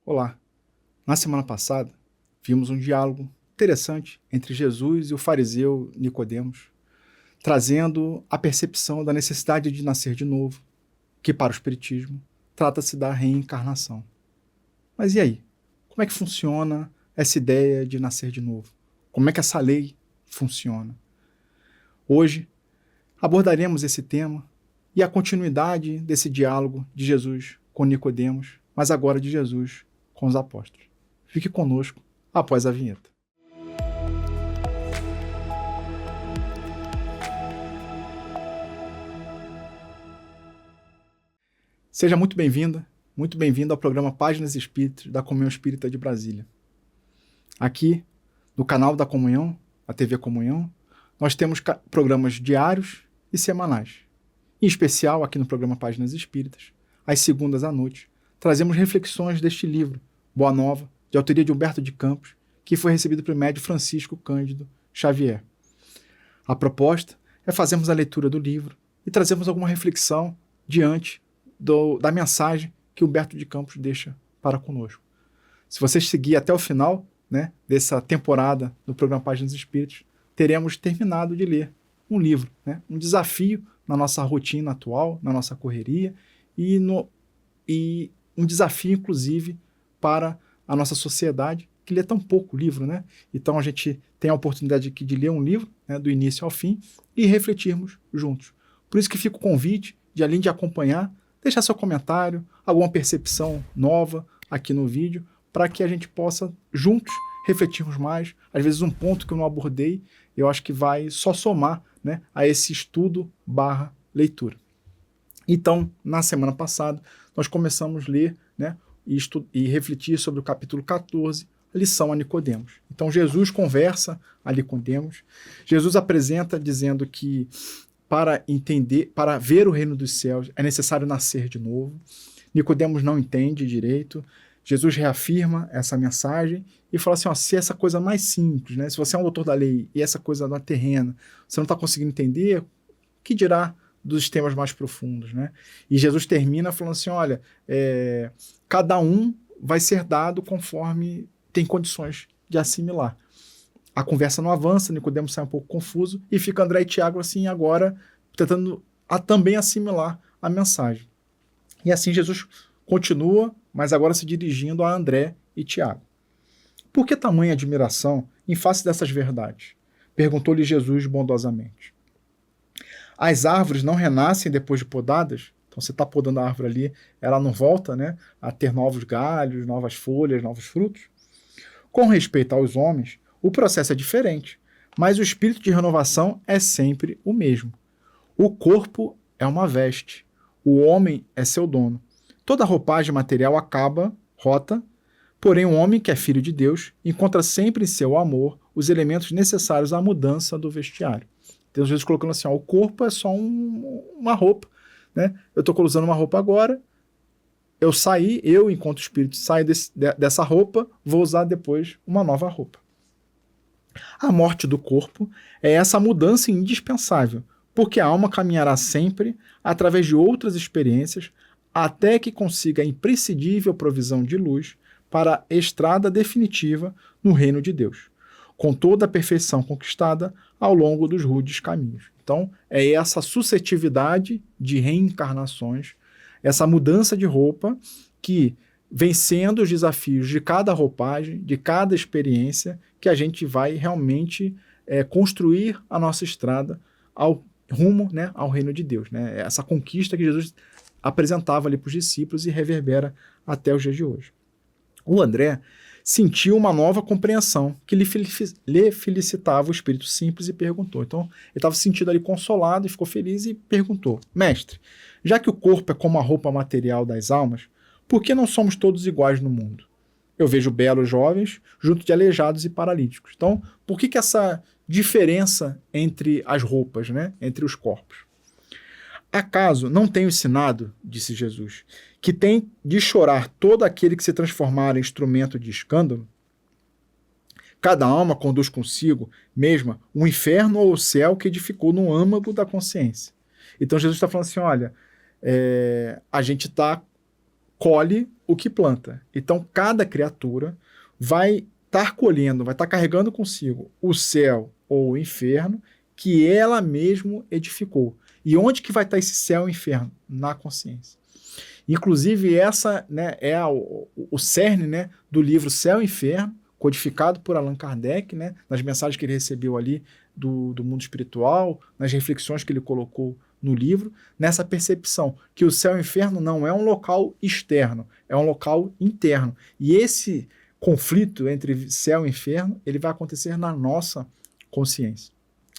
Olá! Na semana passada, vimos um diálogo interessante entre Jesus e o fariseu Nicodemos, trazendo a percepção da necessidade de nascer de novo, que para o Espiritismo trata-se da reencarnação. Mas e aí? Como é que funciona essa ideia de nascer de novo? Como é que essa lei funciona? Hoje abordaremos esse tema e a continuidade desse diálogo de Jesus com Nicodemos, mas agora de Jesus com os apóstolos. Fique conosco após a vinheta. Seja muito bem-vinda, muito bem-vindo ao programa Páginas Espíritas da Comunhão Espírita de Brasília. Aqui, no canal da Comunhão, a TV Comunhão, nós temos programas diários e semanais. Em especial, aqui no programa Páginas Espíritas, às segundas à noite, trazemos reflexões deste livro, Boa Nova, de autoria de Humberto de Campos, que foi recebido pelo médium Francisco Cândido Xavier. A proposta é fazermos a leitura do livro e trazermos alguma reflexão diante da mensagem que Humberto de Campos deixa para conosco. Se você seguir até o final, dessa temporada do programa Páginas Espíritas, teremos terminado de ler um livro, um desafio na nossa rotina atual, na nossa correria, e um desafio, inclusive, para a nossa sociedade, que lê tão pouco livro, Então a gente tem a oportunidade aqui de ler um livro, do início ao fim, e refletirmos juntos. Por isso que fica o convite de, além de acompanhar, deixar seu comentário, alguma percepção nova aqui no vídeo, para que a gente possa, juntos, refletirmos mais. Às vezes um ponto que eu não abordei, eu acho que vai só somar a esse estudo/leitura. Então, na semana passada, nós começamos a ler e refletir sobre o capítulo 14, lição a Nicodemos. Então, Jesus conversa a Nicodemos. Jesus apresenta dizendo que para ver o reino dos céus é necessário nascer de novo. Nicodemos não entende direito. Jesus reafirma essa mensagem e fala assim, se essa coisa mais simples, se você é um doutor da lei e essa coisa da terrena, você não está conseguindo entender, o que dirá dos temas mais profundos, E Jesus termina falando assim, olha, cada um vai ser dado conforme tem condições de assimilar. A conversa não avança, Nicodemos sai um pouco confuso e fica André e Tiago assim agora tentando também assimilar a mensagem. E assim Jesus continua, mas agora se dirigindo a André e Tiago. Por que tamanha admiração em face dessas verdades? Perguntou-lhe Jesus bondosamente. As árvores não renascem depois de podadas? Então você está podando a árvore ali, ela não volta a ter novos galhos, novas folhas, novos frutos? Com respeito aos homens, o processo é diferente, mas o espírito de renovação é sempre o mesmo. O corpo é uma veste, o homem é seu dono. Toda roupagem material acaba, rota, porém o homem que é filho de Deus encontra sempre em seu amor os elementos necessários à mudança do vestiário. Então, às vezes colocando assim, o corpo é só uma roupa, Eu estou usando uma roupa agora, eu, enquanto espírito, saio dessa roupa, vou usar depois uma nova roupa. A morte do corpo é essa mudança indispensável, porque a alma caminhará sempre através de outras experiências até que consiga a imprescindível provisão de luz para a estrada definitiva no reino de Deus, com toda a perfeição conquistada ao longo dos rudes caminhos. Então, é essa suscetividade de reencarnações, essa mudança de roupa que, vencendo os desafios de cada roupagem, de cada experiência, que a gente vai realmente construir a nossa estrada ao rumo ao reino de Deus. Essa conquista que Jesus apresentava ali para os discípulos e reverbera até os dias de hoje. O André sentiu uma nova compreensão que lhe felicitava o espírito simples e perguntou. Então, ele estava se sentindo ali consolado e ficou feliz e perguntou, mestre, já que o corpo é como a roupa material das almas, por que não somos todos iguais no mundo? Eu vejo belos jovens junto de aleijados e paralíticos. Então, por que essa diferença entre as roupas, entre os corpos? Acaso não tenho ensinado, disse Jesus, que tem de chorar todo aquele que se transformar em instrumento de escândalo? Cada alma conduz consigo mesma o inferno ou o céu que edificou no âmago da consciência. Então Jesus está falando assim, olha, a gente está colhe o que planta. Então, cada criatura vai estar colhendo, vai estar carregando consigo o céu ou o inferno que ela mesmo edificou. E onde que vai estar esse céu e inferno? Na consciência. Inclusive, essa, né, é o cerne, né, do livro Céu e Inferno, codificado por Allan Kardec, né, nas mensagens que ele recebeu ali do mundo espiritual, nas reflexões que ele colocou no livro, nessa percepção que o céu e o inferno não é um local externo, é um local interno. E esse conflito entre céu e inferno, ele vai acontecer na nossa consciência.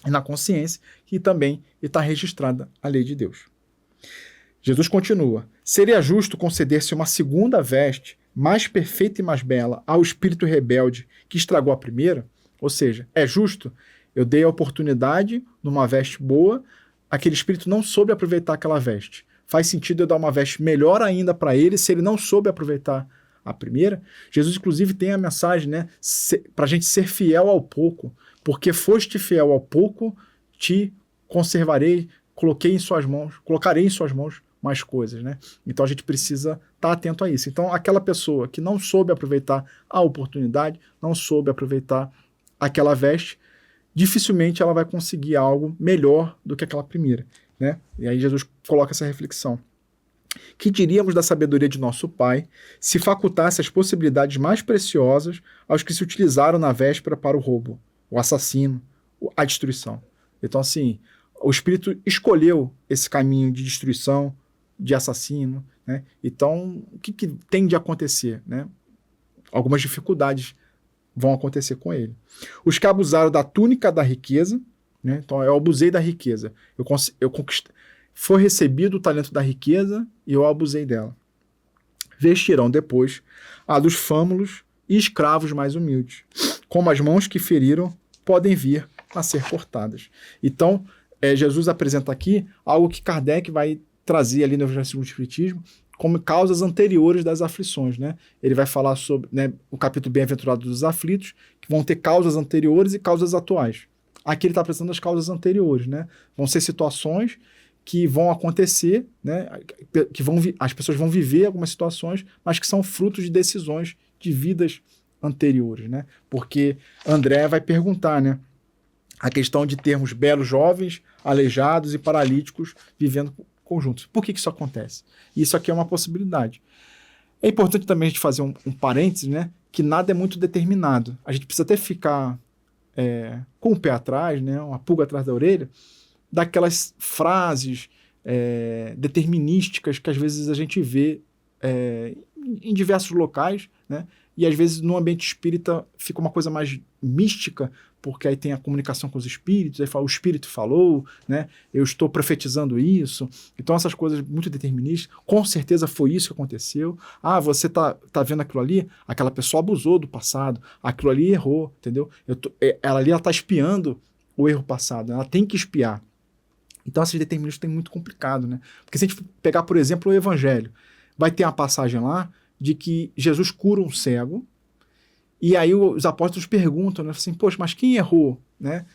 E na consciência que também está registrada a lei de Deus. Jesus continua: seria justo conceder-se uma segunda veste, mais perfeita e mais bela, ao espírito rebelde que estragou a primeira? Ou seja, é justo? Eu dei a oportunidade numa veste boa, aquele espírito não soube aproveitar aquela veste. Faz sentido eu dar uma veste melhor ainda para ele se ele não soube aproveitar a primeira? Jesus, inclusive, tem a mensagem, né, para a gente ser fiel ao pouco. Porque foste fiel ao pouco, te conservarei, colocarei em suas mãos mais coisas, né? Então a gente precisa estar atento a isso. Então aquela pessoa que não soube aproveitar a oportunidade, não soube aproveitar aquela veste, dificilmente ela vai conseguir algo melhor do que aquela primeira, né? E aí Jesus coloca essa reflexão. Que diríamos da sabedoria de nosso Pai se facultasse as possibilidades mais preciosas aos que se utilizaram na véspera para o roubo, o assassino, a destruição? Então, assim, o Espírito escolheu esse caminho de destruição, de assassino, né? Então, o que tem de acontecer, né? Algumas dificuldades vão acontecer com ele. Os que abusaram da túnica da riqueza, né? Então, eu abusei da riqueza. Eu conquistei. Foi recebido o talento da riqueza e eu abusei dela. Vestirão depois a dos fâmulos e escravos mais humildes, como as mãos que feriram podem vir a ser cortadas. Então, Jesus apresenta aqui algo que Kardec vai trazer ali no Evangelho segundo o Espiritismo como causas anteriores das aflições, né? Ele vai falar sobre, né, o capítulo Bem-aventurado dos aflitos, que vão ter causas anteriores e causas atuais. Aqui ele está apresentando as causas anteriores, né? Vão ser situações que vão acontecer, né, as pessoas vão viver algumas situações, mas que são frutos de decisões de vidas anteriores, né? Porque André vai perguntar, né, a questão de termos belos jovens, aleijados e paralíticos vivendo conjuntos. Por que isso acontece? Isso aqui é uma possibilidade. É importante também a gente fazer um parênteses, né, que nada é muito determinado. A gente precisa até ficar com o pé atrás, né, uma pulga atrás da orelha, daquelas frases determinísticas que às vezes a gente vê em diversos locais, né? E às vezes no ambiente espírita fica uma coisa mais mística, porque aí tem a comunicação com os espíritos, aí fala, o espírito falou, né? Eu estou profetizando isso. Então essas coisas muito deterministas, com certeza foi isso que aconteceu. Ah, você tá vendo aquilo ali? Aquela pessoa abusou do passado, aquilo ali errou, entendeu? Ela está espiando o erro passado, ela tem que espiar. Então, esses deterministas tem muito complicado, né? Porque se a gente pegar, por exemplo, o Evangelho, vai ter uma passagem lá de que Jesus cura um cego, e aí os apóstolos perguntam, né? Assim, poxa, mas quem errou, né?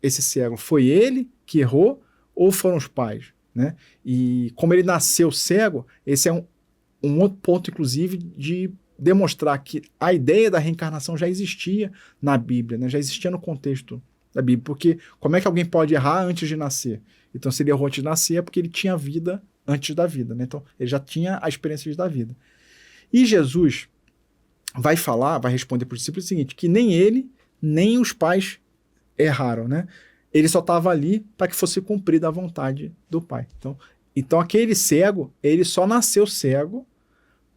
Esse cego? Foi ele que errou ou foram os pais, né? E como ele nasceu cego, esse é um outro ponto, inclusive, de demonstrar que a ideia da reencarnação já existia na Bíblia, né? Já existia no contexto da Bíblia, porque como é que alguém pode errar antes de nascer? Então, se ele errou antes de nascer, é porque ele tinha vida antes da vida, né? Então, ele já tinha a experiência da vida. E Jesus vai responder para os discípulos o seguinte, que nem ele, nem os pais erraram, né? Ele só estava ali para que fosse cumprida a vontade do Pai. Então, aquele cego, ele só nasceu cego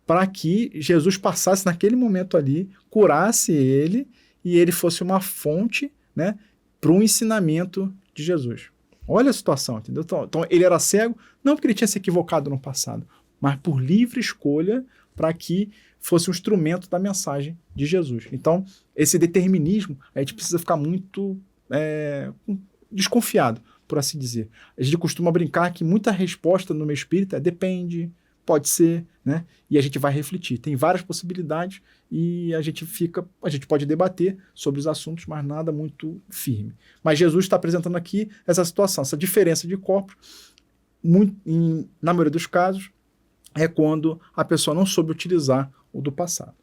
para que Jesus passasse naquele momento ali, curasse ele, e ele fosse uma fonte, né, para um ensinamento de Jesus. Olha a situação, entendeu? Então, ele era cego, não porque ele tinha se equivocado no passado, mas por livre escolha para que fosse um instrumento da mensagem de Jesus. Então, esse determinismo, a gente precisa ficar muito desconfiado, por assim dizer. A gente costuma brincar que muita resposta no meio espírita depende, pode ser, né? E a gente vai refletir. Tem várias possibilidades e a gente pode debater sobre os assuntos, mas nada muito firme. Mas Jesus está apresentando aqui essa situação, essa diferença de corpos, na maioria dos casos, é quando a pessoa não soube utilizar o do passado.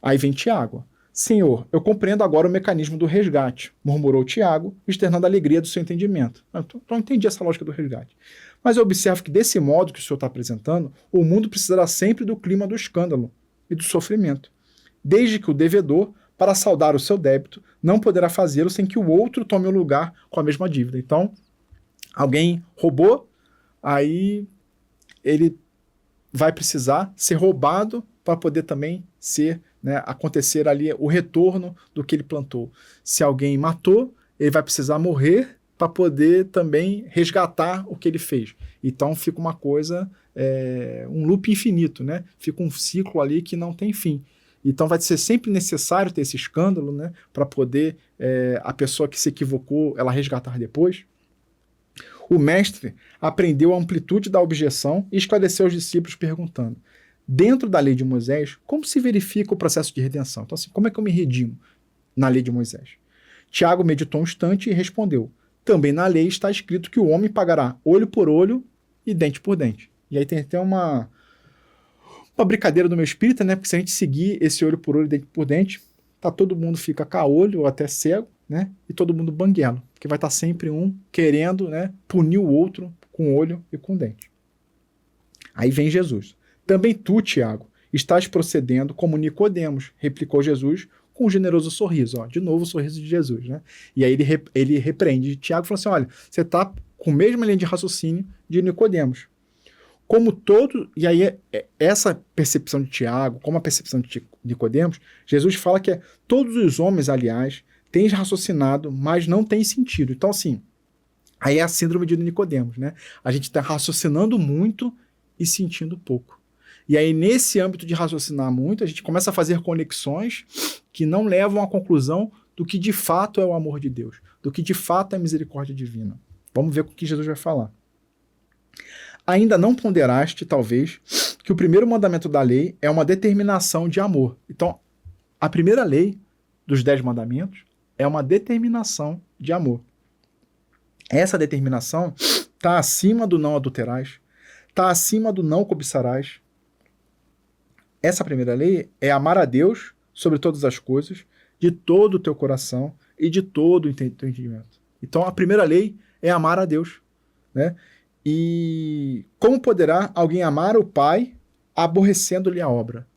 Aí vem Tiago. Senhor, eu compreendo agora o mecanismo do resgate, murmurou Tiago, externando a alegria do seu entendimento. Então eu entendi essa lógica do resgate. Mas eu observo que desse modo que o senhor está apresentando, o mundo precisará sempre do clima do escândalo e do sofrimento, desde que o devedor, para saldar o seu débito, não poderá fazê-lo sem que o outro tome o lugar com a mesma dívida. Então, alguém roubou, aí ele vai precisar ser roubado para poder também ser, né, acontecer ali o retorno do que ele plantou. Se alguém matou, ele vai precisar morrer para poder também resgatar o que ele fez. Então fica uma coisa, um loop infinito, né? Fica um ciclo ali que não tem fim. Então vai ser sempre necessário ter esse escândalo, né, para poder a pessoa que se equivocou, ela resgatar depois. O mestre aprendeu a amplitude da objeção e esclareceu aos discípulos perguntando: dentro da lei de Moisés, como se verifica o processo de redenção? Então, assim, como é que eu me redimo na lei de Moisés? Tiago meditou um instante e respondeu: também na lei está escrito que o homem pagará olho por olho e dente por dente. E aí tem até uma brincadeira do meu espírita, né? Porque se a gente seguir esse olho por olho e dente por dente, todo mundo fica caolho ou até cego, né? E todo mundo banguelo, porque vai estar sempre um querendo, né, punir o outro com olho e com dente. Aí vem Jesus. Também tu, Tiago, estás procedendo como Nicodemos, replicou Jesus com um generoso sorriso. Ó, de novo o sorriso de Jesus, né? E aí ele repreende Tiago e fala assim: olha, você está com a mesma linha de raciocínio de Nicodemos. Como todo, e aí essa percepção de Tiago, como a percepção de Nicodemos, Jesus fala que todos os homens, aliás, têm raciocinado, mas não têm sentido. Então, assim, aí é a síndrome de Nicodemos, né? A gente está raciocinando muito e sentindo pouco. E aí, nesse âmbito de raciocinar muito, a gente começa a fazer conexões que não levam à conclusão do que de fato é o amor de Deus, do que de fato é a misericórdia divina. Vamos ver o que Jesus vai falar. Ainda não ponderaste, talvez, que o primeiro mandamento da lei é uma determinação de amor. Então, a primeira lei dos 10 mandamentos é uma determinação de amor. Essa determinação está acima do não adulterás, está acima do não cobiçarás. Essa primeira lei é amar a Deus sobre todas as coisas, de todo o teu coração e de todo o teu entendimento. Então, a primeira lei é amar a Deus, né? E como poderá alguém amar o Pai aborrecendo-lhe a obra?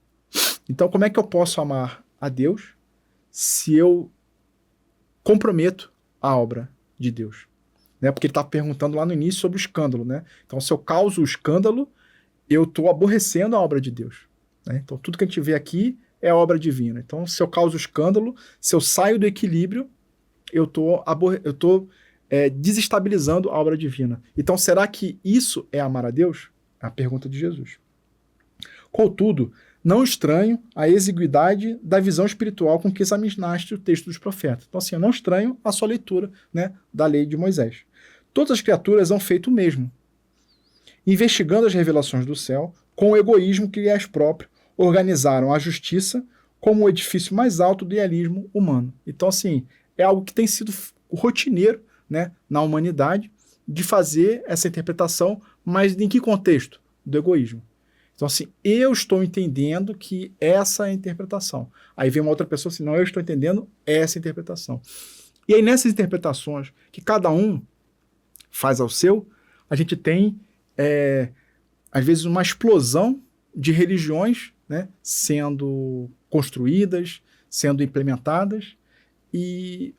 Então, como é que eu posso amar a Deus se eu comprometo a obra de Deus? Né? Porque ele está perguntando lá no início sobre o escândalo, né? Então, se eu causo o escândalo, eu estou aborrecendo a obra de Deus. Né? Então, tudo que a gente vê aqui é obra divina. Então, se eu causo escândalo, se eu saio do equilíbrio, eu estou desestabilizando a obra divina. Então, será que isso é amar a Deus? É a pergunta de Jesus. Contudo, não estranho a exiguidade da visão espiritual com que examinaste o texto dos profetas. Então, assim, eu não estranho a sua leitura, né, da lei de Moisés. Todas as criaturas hão feito o mesmo, investigando as revelações do céu, com o egoísmo que lhe é próprio, organizaram a justiça como o edifício mais alto do idealismo humano. Então, assim, é algo que tem sido rotineiro, né, na humanidade, de fazer essa interpretação, mas em que contexto? Do egoísmo. Então, assim, eu estou entendendo que essa é a interpretação. Aí vem uma outra pessoa assim, não, eu estou entendendo essa interpretação. E aí, nessas interpretações, que cada um faz ao seu, a gente tem, às vezes, uma explosão de religiões, né, sendo construídas, sendo implementadas, e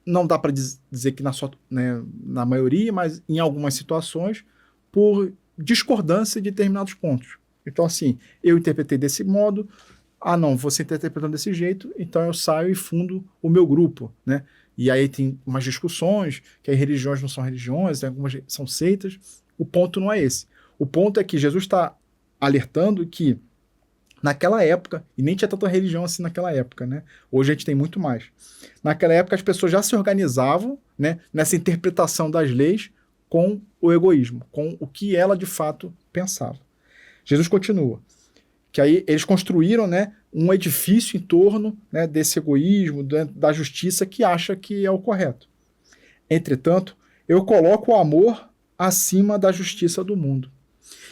não dá para dizer que na maioria, mas em algumas situações, por discordância de determinados pontos. Então, assim, eu interpretei desse modo, não, você está interpretando desse jeito, então eu saio e fundo o meu grupo, né? E aí tem umas discussões, que aí religiões não são religiões, algumas são seitas. O ponto não é esse. O ponto é que Jesus está alertando que naquela época, e nem tinha tanta religião assim naquela época, né? Hoje a gente tem muito mais. Naquela época as pessoas já se organizavam, né, nessa interpretação das leis com o egoísmo, com o que ela de fato pensava. Jesus continua, que aí eles construíram, né, um edifício em torno, né, desse egoísmo, da justiça que acha que é o correto. Entretanto, eu coloco o amor acima da justiça do mundo.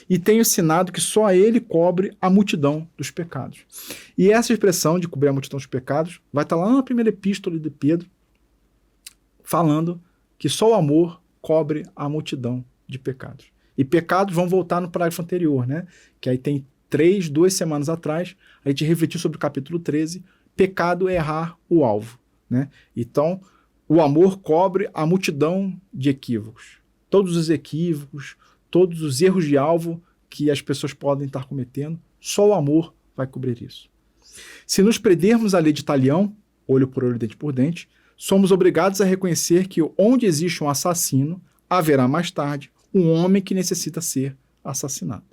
e tenho ensinado que só ele cobre a multidão dos pecados. E essa expressão de cobrir a multidão dos pecados vai estar lá na primeira epístola de Pedro, falando que só o amor cobre a multidão de pecados. E pecados vão voltar no parágrafo anterior, né? Que aí tem 2 semanas atrás, a gente refletiu sobre o capítulo 13, pecado é errar o alvo, né? Então, o amor cobre a multidão de equívocos. Todos os equívocos, todos os erros de alvo que as pessoas podem estar cometendo, só o amor vai cobrir isso. Se nos prendermos à lei de Talião, olho por olho, dente por dente, somos obrigados a reconhecer que onde existe um assassino, haverá mais tarde um homem que necessita ser assassinado.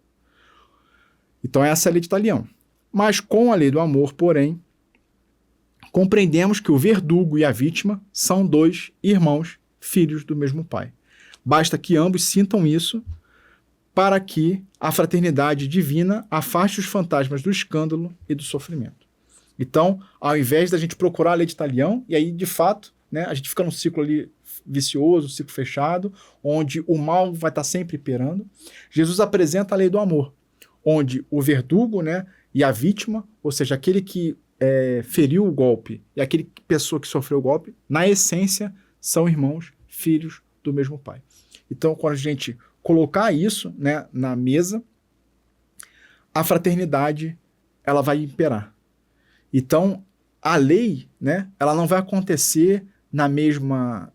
Então essa é a lei de Talião. Mas com a lei do amor, porém, compreendemos que o verdugo e a vítima são 2 irmãos, filhos do mesmo pai. Basta que ambos sintam isso para que a fraternidade divina afaste os fantasmas do escândalo e do sofrimento. Então, ao invés da gente procurar a lei de Talião, e aí, de fato, né, a gente fica num ciclo ali vicioso, um ciclo fechado, onde o mal vai estar sempre imperando, Jesus apresenta a lei do amor, onde o verdugo, né, e a vítima, ou seja, aquele que feriu o golpe e aquele pessoa que sofreu o golpe, na essência, são irmãos, filhos do mesmo pai. Então, quando a gente colocar isso, né, na mesa, a fraternidade ela vai imperar. Então, a lei, né, ela não vai acontecer na mesma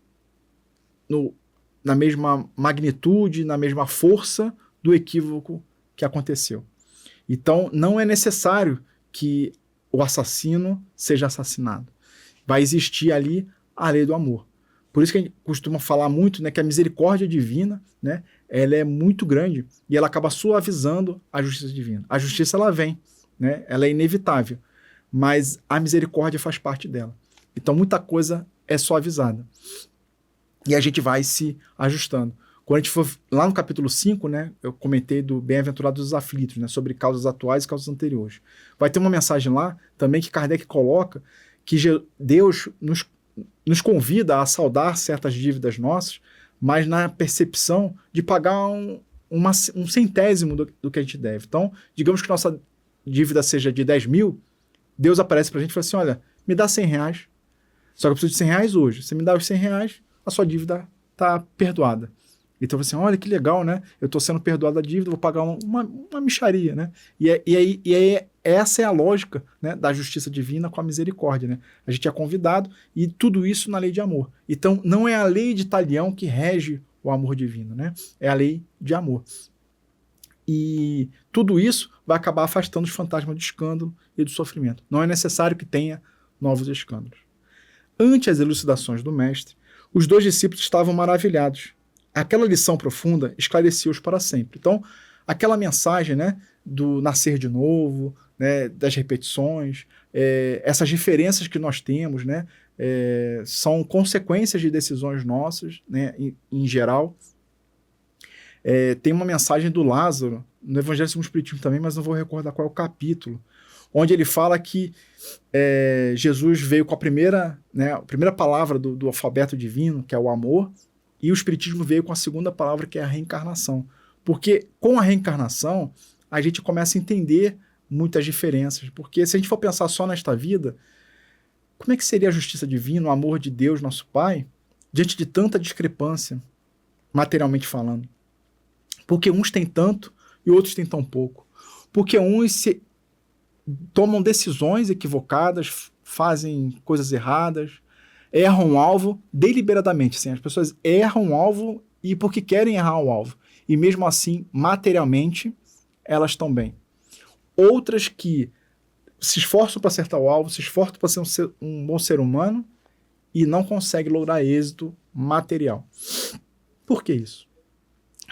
magnitude, na mesma força do equívoco que aconteceu. Então, não é necessário que o assassino seja assassinado. Vai existir ali a lei do amor. Por isso que a gente costuma falar muito, né, que a misericórdia divina, né, ela é muito grande e ela acaba suavizando a justiça divina. A justiça ela vem, né, ela é inevitável, mas a misericórdia faz parte dela. Então muita coisa é suavizada. E a gente vai se ajustando. Quando a gente for lá no capítulo 5, né, eu comentei do Bem-aventurados os aflitos, né, sobre causas atuais e causas anteriores. Vai ter uma mensagem lá também que Kardec coloca que Deus nos convida a saldar certas dívidas nossas, mas na percepção de pagar um centésimo do que a gente deve. Então, digamos que nossa dívida seja de 10 mil, Deus aparece pra gente e fala assim, olha, me dá 100 reais, só que eu preciso de 100 reais hoje. Você me dá os 100 reais, a sua dívida está perdoada. Então, assim, olha que legal, né? Eu estou sendo perdoado da dívida, vou pagar uma mixaria, né? E aí essa é a lógica, né, da justiça divina com a misericórdia, né? A gente é convidado e tudo isso na lei de amor. Então, não é a lei de Talião que rege o amor divino, né? É a lei de amor. E tudo isso vai acabar afastando os fantasmas do escândalo e do sofrimento. Não é necessário que tenha novos escândalos. Ante as elucidações do mestre, os 2 discípulos estavam maravilhados. Aquela lição profunda esclareceu-os para sempre. Então, aquela mensagem, né, do nascer de novo, né, das repetições, essas diferenças que nós temos, né, são consequências de decisões nossas, né, em geral. Tem uma mensagem do Lázaro, no Evangelho segundo o Espiritismo também, mas não vou recordar qual é o capítulo, onde ele fala que Jesus veio com a primeira palavra do alfabeto divino, que é o amor, e o Espiritismo veio com a segunda palavra, que é a reencarnação. Porque com a reencarnação, a gente começa a entender muitas diferenças. Porque se a gente for pensar só nesta vida, como é que seria a justiça divina, o amor de Deus, nosso Pai, diante de tanta discrepância, materialmente falando? Porque uns têm tanto e outros têm tão pouco. Porque uns tomam decisões equivocadas, fazem coisas erradas, erram o alvo deliberadamente. Assim, as pessoas erram o alvo e porque querem errar o alvo. E mesmo assim, materialmente, elas estão bem. Outras que se esforçam para acertar o alvo, se esforçam para ser um bom ser humano e não conseguem lograr êxito material. Por que isso?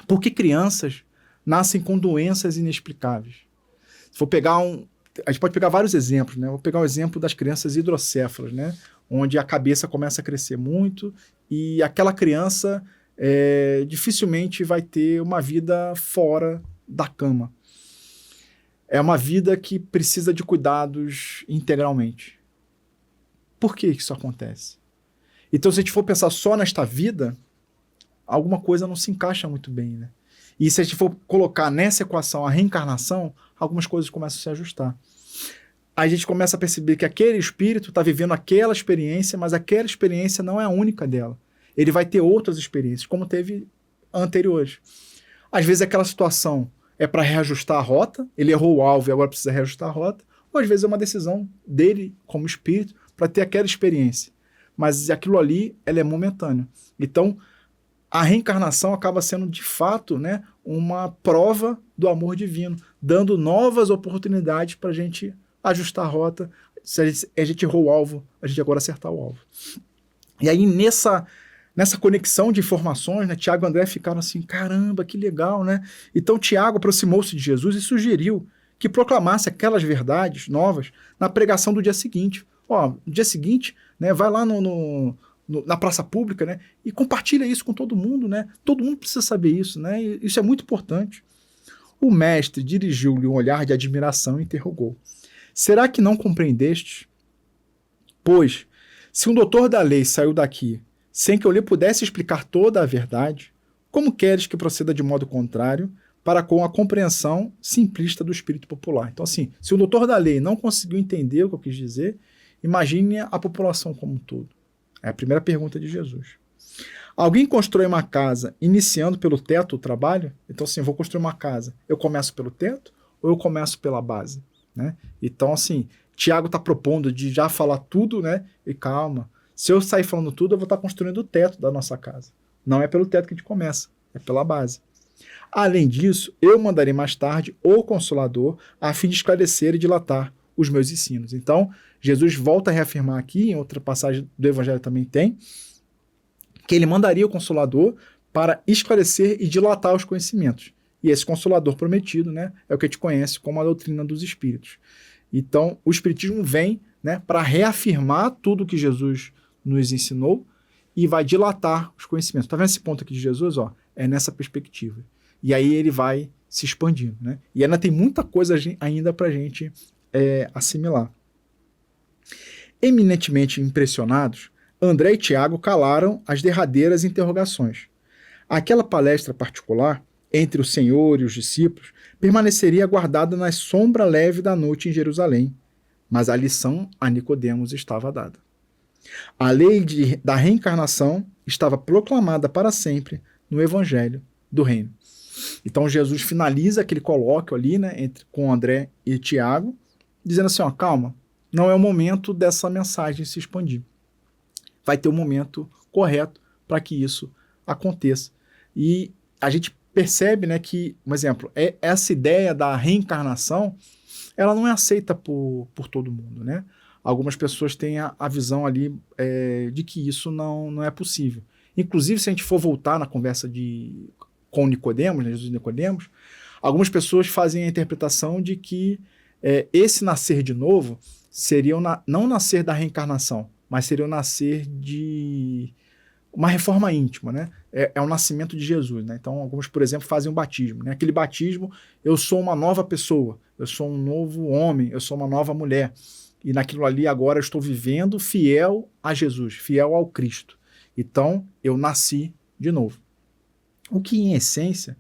Porque crianças nascem com doenças inexplicáveis. Se for pegar a gente pode pegar vários exemplos, né? Vou pegar o exemplo das crianças hidrocéfalas, né? Onde a cabeça começa a crescer muito e aquela criança dificilmente vai ter uma vida fora da cama. É uma vida que precisa de cuidados integralmente. Por que isso acontece? Então, se a gente for pensar só nesta vida, alguma coisa não se encaixa muito bem, né? E se a gente for colocar nessa equação a reencarnação, algumas coisas começam a se ajustar. A gente começa a perceber que aquele espírito está vivendo aquela experiência, mas aquela experiência não é a única dela. Ele vai ter outras experiências, como teve anteriores. Às vezes aquela situação é para reajustar a rota, ele errou o alvo e agora precisa reajustar a rota, ou às vezes é uma decisão dele como espírito para ter aquela experiência. Mas aquilo ali, ela é momentânea. Então, a reencarnação acaba sendo, de fato, né, uma prova do amor divino, dando novas oportunidades para a gente ajustar a rota. Se a gente errou o alvo, a gente agora acertar o alvo. E aí, nessa conexão de informações, né, Tiago e André ficaram assim, caramba, que legal, né? Então, Tiago aproximou-se de Jesus e sugeriu que proclamasse aquelas verdades novas na pregação do dia seguinte. Ó, no dia seguinte, né, vai lá na praça pública, né, e compartilha isso com todo mundo, né? Todo mundo precisa saber isso, né? E isso é muito importante. O mestre dirigiu-lhe um olhar de admiração e interrogou: será que não compreendeste? Pois, se um doutor da lei saiu daqui sem que eu lhe pudesse explicar toda a verdade, como queres que proceda de modo contrário para com a compreensão simplista do espírito popular? Então, assim, se o doutor da lei não conseguiu entender o que eu quis dizer, imagine a população como um todo. É a primeira pergunta de Jesus. Alguém constrói uma casa iniciando pelo teto o trabalho? Então, assim, eu vou construir uma casa. Eu começo pelo teto ou eu começo pela base? Né? Então, assim, Tiago está propondo de já falar tudo, né? E calma. Se eu sair falando tudo, eu vou estar construindo o teto da nossa casa. Não é pelo teto que a gente começa, é pela base. Além disso, eu mandarei mais tarde o Consolador a fim de esclarecer e dilatar os meus ensinos. Então, Jesus volta a reafirmar aqui, em outra passagem do Evangelho também tem, que ele mandaria o Consolador para esclarecer e dilatar os conhecimentos. E esse Consolador prometido, né, é o que a gente conhece como a doutrina dos Espíritos. Então, o Espiritismo vem, né, para reafirmar tudo que Jesus nos ensinou e vai dilatar os conhecimentos. Está vendo esse ponto aqui de Jesus? Ó, é nessa perspectiva. E aí ele vai se expandindo. Né? E ainda tem muita coisa ainda para a gente assimilar. Eminentemente impressionados, André e Tiago calaram as derradeiras interrogações. Aquela palestra particular, entre o Senhor e os discípulos, permaneceria guardada na sombra leve da noite em Jerusalém, mas a lição a Nicodemos estava dada. A lei da reencarnação estava proclamada para sempre no Evangelho do Reino. Então Jesus finaliza aquele colóquio ali, né, com André e Tiago, dizendo assim, ó, calma, não é o momento dessa mensagem se expandir. Vai ter um momento correto para que isso aconteça. E a gente percebe, né, que, um exemplo, essa ideia da reencarnação, ela não é aceita por todo mundo, né? Algumas pessoas têm a visão ali de que isso não é possível. Inclusive, se a gente for voltar na conversa com Nicodemos, né, Jesus e Nicodemos, algumas pessoas fazem a interpretação de que esse nascer de novo seria não nascer da reencarnação, mas seria o nascer de uma reforma íntima, né? É o nascimento de Jesus, né? Então, alguns, por exemplo, fazem um batismo, né? Aquele batismo, eu sou uma nova pessoa, eu sou um novo homem, eu sou uma nova mulher. E naquilo ali agora eu estou vivendo fiel a Jesus, fiel ao Cristo. Então, eu nasci de novo. O que, em essência,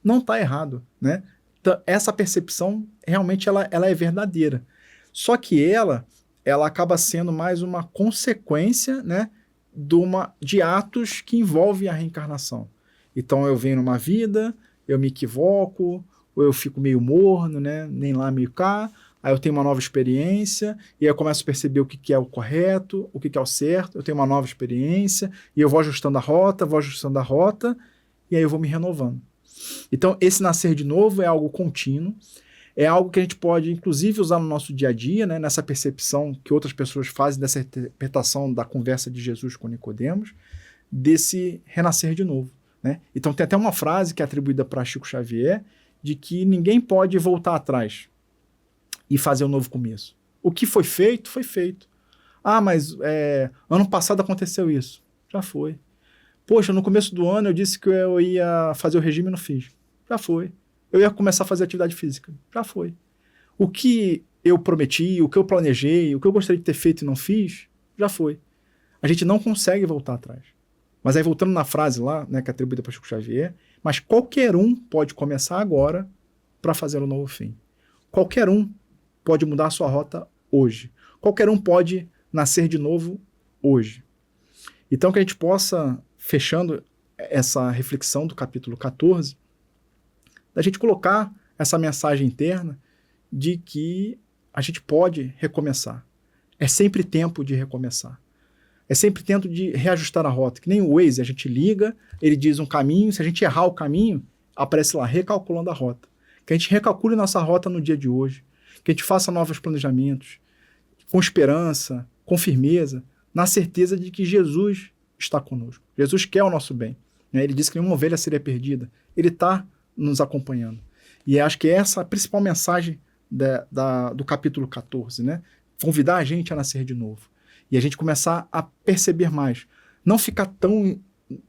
não está errado, né? Então, essa percepção, realmente, ela é verdadeira. Só que ela acaba sendo mais uma consequência, né, de atos que envolvem a reencarnação. Então, eu venho numa vida, eu me equivoco, ou eu fico meio morno, né, nem lá, meio cá, aí eu tenho uma nova experiência, e aí eu começo a perceber o que é o correto, o que é o certo, eu tenho uma nova experiência, e eu vou ajustando a rota, e aí eu vou me renovando. Então, esse nascer de novo é algo contínuo, é algo que a gente pode, inclusive, usar no nosso dia a dia, né, nessa percepção que outras pessoas fazem, dessa interpretação da conversa de Jesus com Nicodemos, desse renascer de novo. Né? Então, tem até uma frase que é atribuída para Chico Xavier, de que ninguém pode voltar atrás e fazer um novo começo. O que foi feito, foi feito. Ah, mas ano passado aconteceu isso. Já foi. Poxa, no começo do ano eu disse que eu ia fazer o regime e não fiz. Já foi. Eu ia começar a fazer atividade física. Já foi. O que eu prometi, o que eu planejei, o que eu gostaria de ter feito e não fiz, já foi. A gente não consegue voltar atrás. Mas aí, voltando na frase lá, né, que é atribuída para Chico Xavier, Mas qualquer um pode começar agora para fazer um novo fim. Qualquer um pode mudar a sua rota hoje. Qualquer um pode nascer de novo hoje. Então, que a gente possa, fechando essa reflexão do capítulo 14, da gente colocar essa mensagem interna de que a gente pode recomeçar. É sempre tempo de recomeçar. É sempre tempo de reajustar a rota. Que nem o Waze, a gente liga, ele diz um caminho, se a gente errar o caminho, aparece lá, recalculando a rota. Que a gente recalcule nossa rota no dia de hoje. Que a gente faça novos planejamentos, com esperança, com firmeza, na certeza de que Jesus está conosco. Jesus quer o nosso bem. Ele disse que nenhuma ovelha seria perdida. Ele está nos acompanhando. E acho que essa é a principal mensagem do capítulo 14, né? Convidar a gente a nascer de novo. E a gente começar a perceber mais. Não ficar tão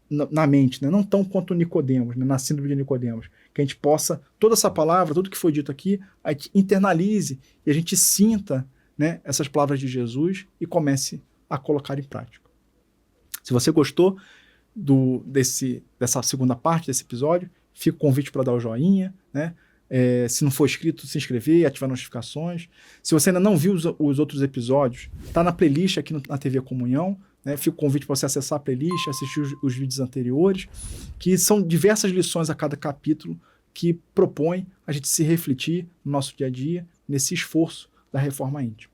na mente, né? Não tão quanto Nicodemos, né? Na síndrome de Nicodemos. Que a gente possa, toda essa palavra, tudo que foi dito aqui, a gente internalize e a gente sinta, né, essas palavras de Jesus e comece a colocar em prática. Se você gostou dessa segunda parte desse episódio, fica o convite para dar o joinha, né? Se não for inscrito, se inscrever e ativar notificações. Se você ainda não viu os outros episódios, está na playlist aqui na TV Comunhão, né? Fica o convite para você acessar a playlist, assistir os vídeos anteriores, que são diversas lições a cada capítulo que propõem a gente se refletir no nosso dia a dia, nesse esforço da reforma íntima.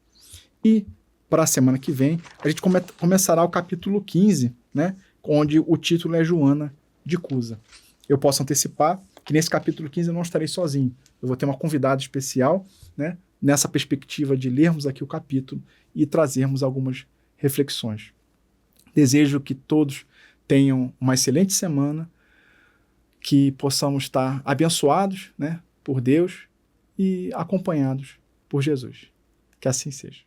E para a semana que vem, a gente começará o capítulo 15, né? Onde o título é Joana de Cusa. Eu posso antecipar que nesse capítulo 15 eu não estarei sozinho. Eu vou ter uma convidada especial, né, nessa perspectiva de lermos aqui o capítulo e trazermos algumas reflexões. Desejo que todos tenham uma excelente semana, que possamos estar abençoados, né, por Deus e acompanhados por Jesus. Que assim seja.